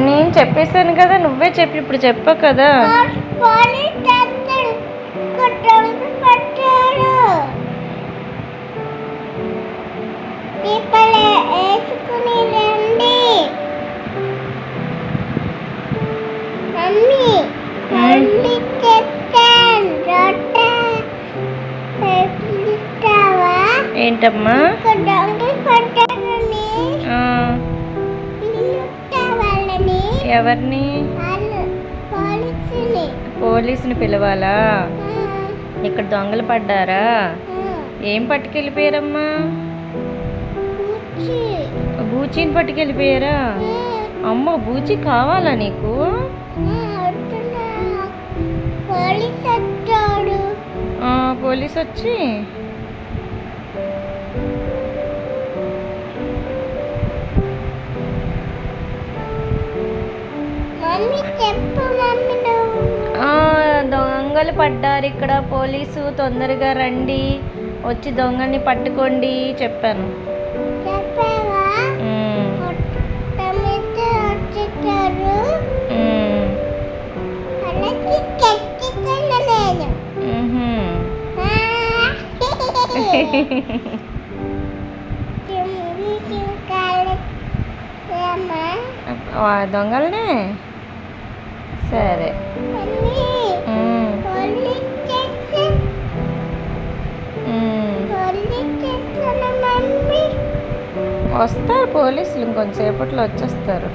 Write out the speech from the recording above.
నేను చెప్పేశాను కదా, నువ్వే చెప్పి ఇప్పుడు చెప్పావు కదా. ఏంటమ్మా? ఎవరిని? పోలీసుని పిలవాలా? ఇక్కడ దొంగలు పడ్డారా? ఏం పట్టుకెళ్ళిపోయారమ్మా? బూచిని పట్టుకెళ్ళిపోయారా? అమ్మ, బూచి కావాలా నీకు? పోలీస్ వచ్చి దొంగలు పడ్డారు ఇక్కడ, పోలీసు తొందరగా రండి, వచ్చి దొంగని పట్టుకోండి చెప్పాను. దొంగలనే సరే. వస్తారు పోలీసులు, ఇంకొంచెంసేపట్లో వచ్చేస్తారు.